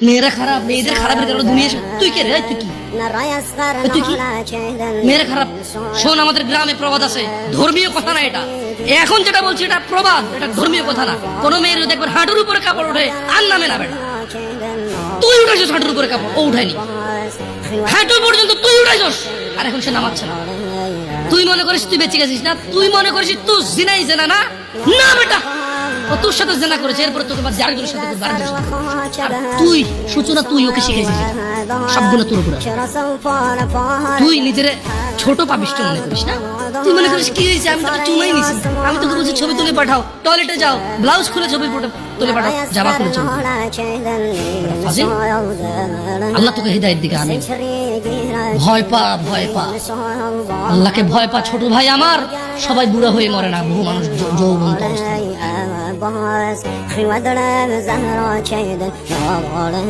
মেয়েরা খারাপ, মেয়েদের খারাপের কারণে দুনিয়া। তুই কে রে? তুই কি? তুই কি? মেয়েরা খারাপ। শোন, আমাদের গ্রামে প্রবাদ আছে, ধর্মীয় কথা না এটা। এখন যেটা বলছি এটা প্রবাদ, এটা ধর্মীয় কথা না। কোন মেয়ের যদি একবার হাঁটুর উপরে কাপড় ওঠে আর নামে না বেটা। তুই উঠাইছিস হাঁটুর উপরে কাপড়, ও উঠায়নি। হাঁটু পর্যন্ত তুই উঠাইছিস, আর এখন সে নামাচ্ছে না। তুই মনে করিস তুই বেঁচে গেছিস না? তুই মনে করিস তুই জিনাই জেনা না? না বেটা, ও তোর সাথে জেনা করেছে, এরপরে তোকে যারজনের সাথে তুই সূচনা, তুই ওকে শিখেছিস। সবগুলো তোর উপরে। তুই নিজের ছোট পাপিষ্ট মনে করিস না? তুই মনে করিস কি হয়েছে, আমি তোকে চুমাই নিছি। আমি তোকে বলছি ছবি তুলে পাঠাও, টয়লেটে যাও, ব্লাউজ খুলে ছবি তুলে পাঠাও, জামা খুলে ছবি। আল্লাহ তোকে হৃদায়ের দিকে আনে। ভয় পা, ভয় পা, আল্লাহকে ভয় পা ছোট ভাই আমার। সবাই বুড়া হয়ে মরে না, বহু মানুষ যৌবন অবস্থায়।